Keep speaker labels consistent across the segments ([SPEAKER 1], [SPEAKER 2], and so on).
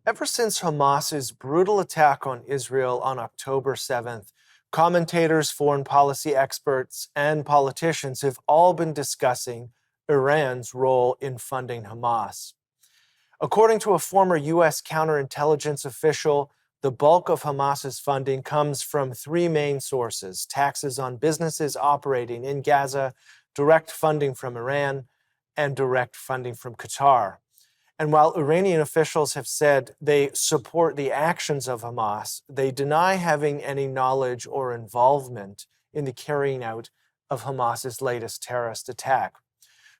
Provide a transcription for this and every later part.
[SPEAKER 1] Ever since Hamas's brutal attack on Israel on October 7th, commentators, foreign policy experts, and politicians have all been discussing Iran's role in funding Hamas. According to a former U.S. counterintelligence official, the bulk of Hamas's funding comes from three main sources: taxes on businesses operating in Gaza, direct funding from Iran, and direct funding from Qatar. And while Iranian officials have said they support the actions of Hamas, they deny having any knowledge or involvement in the carrying out of Hamas's latest terrorist attack.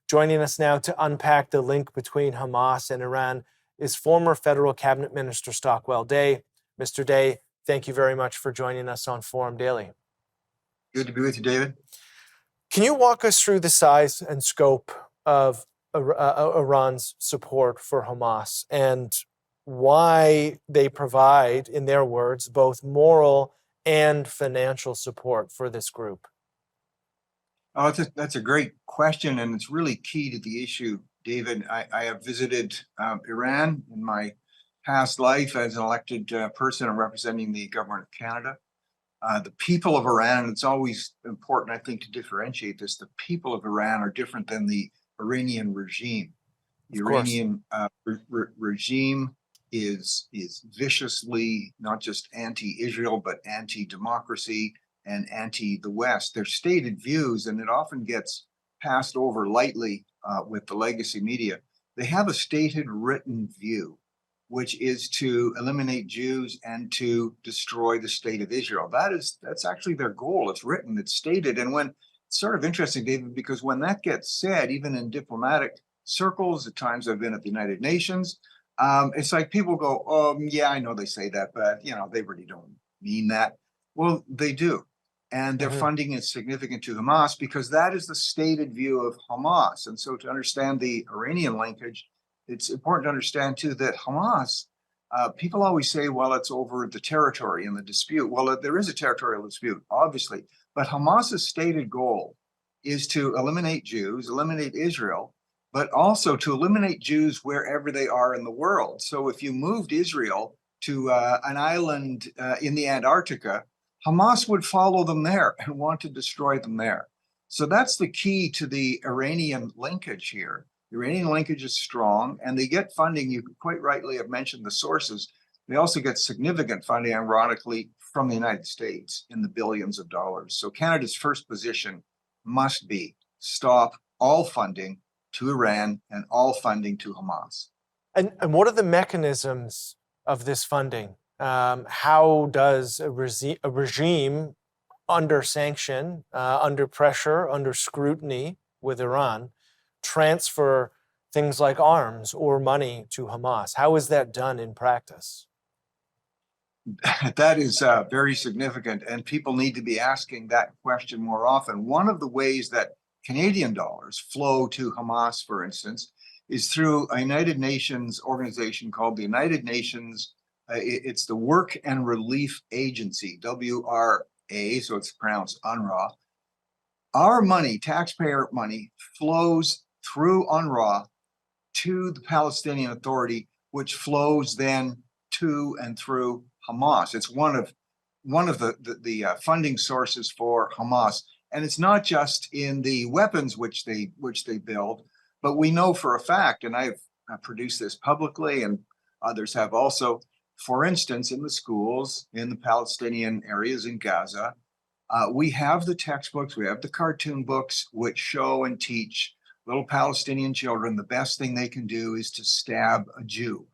[SPEAKER 1] Joining us now to unpack the link between Hamas and Iran is former federal cabinet minister Stockwell Day. Mr. Day, thank you very much for joining us on Forum Daily.
[SPEAKER 2] Good to be with you, David.
[SPEAKER 1] Can you walk us through the size and scope of Iran's support for Hamas and why they provide, in their words, both moral and financial support for this group?
[SPEAKER 2] Oh, that's a great question, and it's really key to the issue, David. I have visited Iran in my past life as an elected person and representing the government of Canada. The people of Iran, and it's always important, I think, to differentiate this, the people of Iran are different than the Iranian regime. The Iranian regime is viciously not just anti-Israel, but anti-democracy and anti-the West. Their stated views, and it often gets passed over lightly with the legacy media, they have a stated written view, which is to eliminate Jews and to destroy the state of Israel. That's actually their goal. It's written, it's stated. And when it's sort of interesting, David, because when that gets said, even in diplomatic circles, at times I've been at the United Nations, it's like people go, "Oh, yeah, I know they say that, but they really don't mean that." Well, they do. And their funding is significant to Hamas because that is the stated view of Hamas. And so to understand the Iranian linkage, it's important to understand, too, that Hamas, people always say, well, it's over the territory and the dispute. Well, there is a territorial dispute, obviously. But Hamas's stated goal is to eliminate Jews, eliminate Israel, but also to eliminate Jews wherever they are in the world. So if you moved Israel to an island in the Antarctica, Hamas would follow them there and want to destroy them there. So that's the key to the Iranian linkage here. The Iranian linkage is strong, and they get funding. You quite rightly have mentioned the sources. They also get significant funding, ironically, from the United States in the billions of dollars. So Canada's first position must be stop all funding to Iran and all funding to Hamas.
[SPEAKER 1] And what are the mechanisms of this funding? How does a regime under sanction, under pressure, under scrutiny with Iran transfer things like arms or money to Hamas? How is that done in practice?
[SPEAKER 2] That is very significant, and people need to be asking that question more often. One of the ways that Canadian dollars flow to Hamas, for instance, is through a United Nations organization called the United Nations. It's the Work and Relief Agency, WRA, so it's pronounced UNRWA. Our money, taxpayer money, flows through UNRWA to the Palestinian Authority, which flows then to and through Hamas. It's one of the funding sources for Hamas, and it's not just in the weapons which they build, but we know for a fact, and I've produced this publicly, and others have also. For instance, in the schools in the Palestinian areas in Gaza, we have the textbooks, we have the cartoon books, which show and teach little Palestinian children the best thing they can do is to stab a Jew.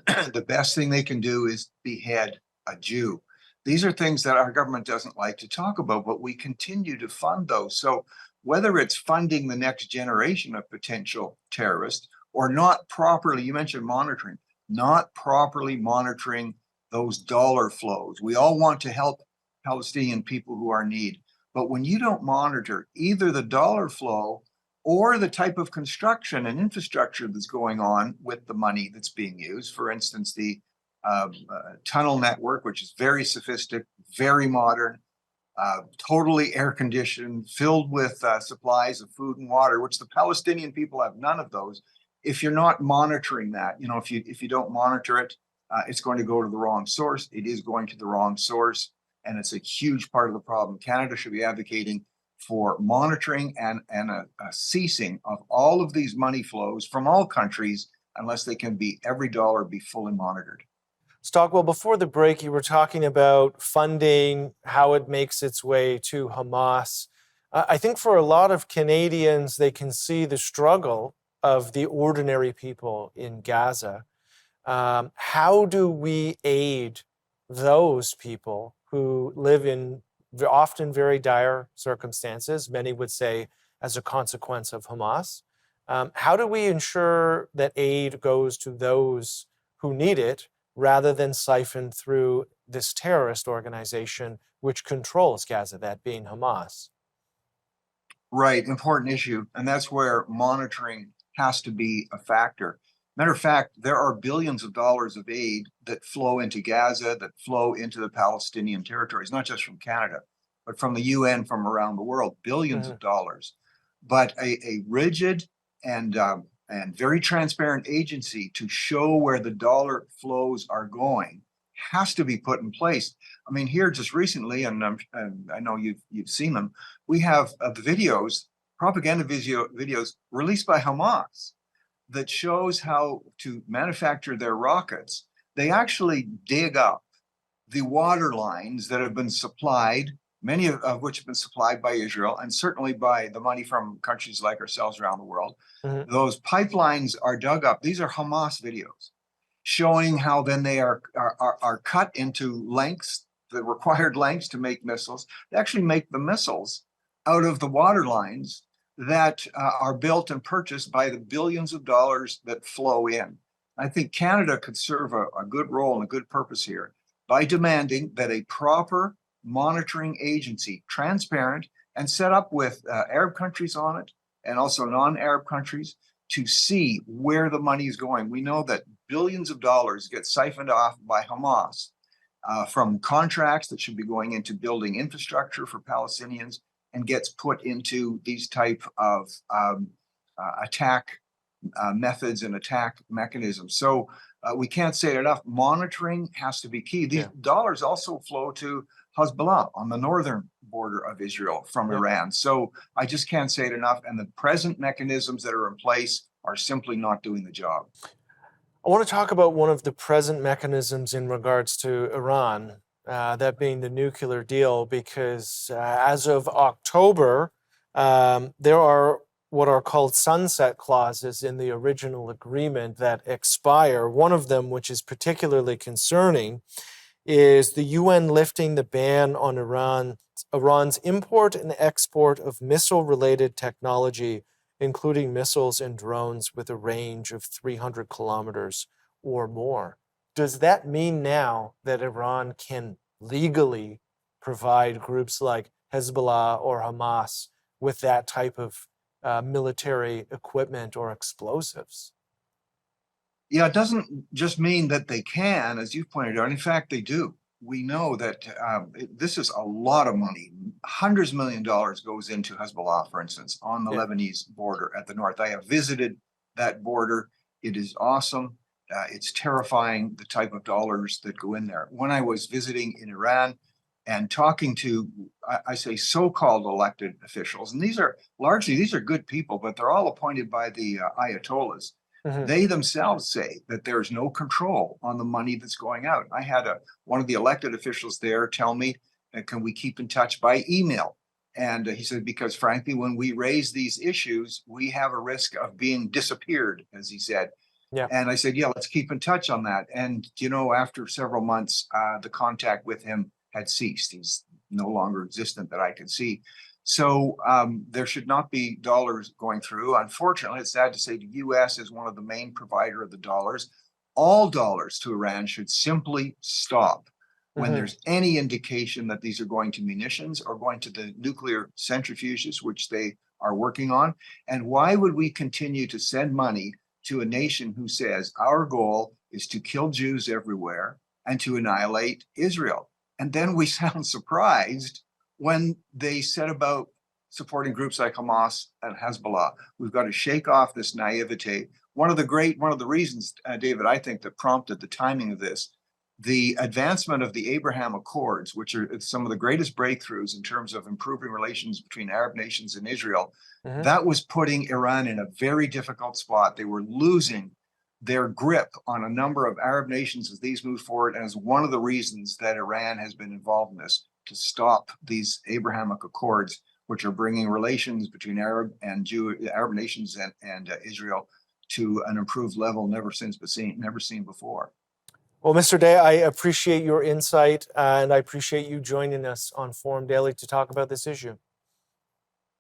[SPEAKER 2] The best thing they can do is behead a Jew. These are things that our government doesn't like to talk about, but we continue to fund those. So whether it's funding the next generation of potential terrorists or not properly, you mentioned monitoring, not properly monitoring those dollar flows. We all want to help Palestinian people who are in need, but when you don't monitor either the dollar flow or the type of construction and infrastructure that's going on with the money that's being used, for instance, the tunnel network, which is very sophisticated, very modern, totally air conditioned, filled with supplies of food and water, which the Palestinian people have none of those. If you're not monitoring that, if you don't monitor it, it's going to go to the wrong source. It is going to the wrong source, and it's a huge part of the problem. Canada should be advocating for monitoring and a ceasing of all of these money flows from all countries unless they can be, every dollar be fully monitored.
[SPEAKER 1] Stockwell, before the break, you were talking about funding, how it makes its way to Hamas. I think for a lot of Canadians, they can see the struggle of the ordinary people in Gaza. How do we aid those people who live in often very dire circumstances, many would say as a consequence of Hamas? How do we ensure that aid goes to those who need it rather than siphoned through this terrorist organization which controls Gaza, that being Hamas?
[SPEAKER 2] Right, important issue. And that's where monitoring has to be a factor. Matter of fact, there are billions of dollars of aid that flow into Gaza, that flow into the Palestinian territories, not just from Canada, but from the UN, from around the world, billions of dollars. But a rigid and very transparent agency to show where the dollar flows are going has to be put in place. I mean, here just recently, and I know you've seen them, we have the videos, propaganda videos released by Hamas that shows how to manufacture their rockets. They actually dig up the water lines that have been supplied, many of which have been supplied by Israel, and certainly by the money from countries like ourselves around the world. Those pipelines are dug up. These are Hamas videos showing how then they are cut into lengths, the required lengths to make missiles. They actually make the missiles out of the water lines that are built and purchased by the billions of dollars that flow in. I think Canada could serve a good role and a good purpose here by demanding that a proper monitoring agency, transparent and set up with Arab countries on it and also non-Arab countries, to see where the money is going. We know that billions of dollars get siphoned off by Hamas from contracts that should be going into building infrastructure for Palestinians and gets put into these type of attack methods and attack mechanisms. So we can't say it enough. Monitoring has to be key. These dollars also flow to Hezbollah on the northern border of Israel from Iran. So I just can't say it enough. And the present mechanisms that are in place are simply not doing the job.
[SPEAKER 1] I want to talk about one of the present mechanisms in regards to Iran, that being the nuclear deal, because as of October, there are what are called sunset clauses in the original agreement that expire. One of them, which is particularly concerning, is the UN lifting the ban on Iran's import and export of missile-related technology, including missiles and drones with a range of 300 kilometers or more. Does that mean now that Iran can legally provide groups like Hezbollah or Hamas with that type of military equipment or explosives?
[SPEAKER 2] Yeah, it doesn't just mean that they can, as you pointed out. In fact, they do. We know that this is a lot of money. Hundreds of millions of dollars goes into Hezbollah, for instance, on the Lebanese border at the north. I have visited that border. It is awesome. It's terrifying, the type of dollars that go in there. When I was visiting in Iran and talking to, I say, so-called elected officials, and these are good people, but they're all appointed by the Ayatollahs. They themselves say that there's no control on the money that's going out. I had one of the elected officials there tell me, can we keep in touch by email? And he said, because frankly, when we raise these issues, we have a risk of being disappeared, as he said. And I said, yeah, let's keep in touch on that. And, you know, after several months, the contact with him had ceased. He's no longer existent that I could see. So there should not be dollars going through. Unfortunately, it's sad to say the U.S. is one of the main provider of the dollars. All dollars to Iran should simply stop when there's any indication that these are going to munitions or going to the nuclear centrifuges, which they are working on. And why would we continue to send money to a nation who says our goal is to kill Jews everywhere and to annihilate Israel? And then we sound surprised when they set about supporting groups like Hamas and Hezbollah. We've got to shake off this naivete. one of the reasons, David, I think that prompted the timing of this, the advancement of the Abraham Accords, which are some of the greatest breakthroughs in terms of improving relations between Arab nations and Israel, that was putting Iran in a very difficult spot. They were losing their grip on a number of Arab nations as these move forward, and is one of the reasons that Iran has been involved in this, to stop these Abrahamic Accords, which are bringing relations between Arab nations and Israel to an improved level never seen before.
[SPEAKER 1] Well, Mr. Day, I appreciate your insight, and I appreciate you joining us on Forum Daily to talk about this issue.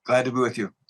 [SPEAKER 2] Glad to be with you.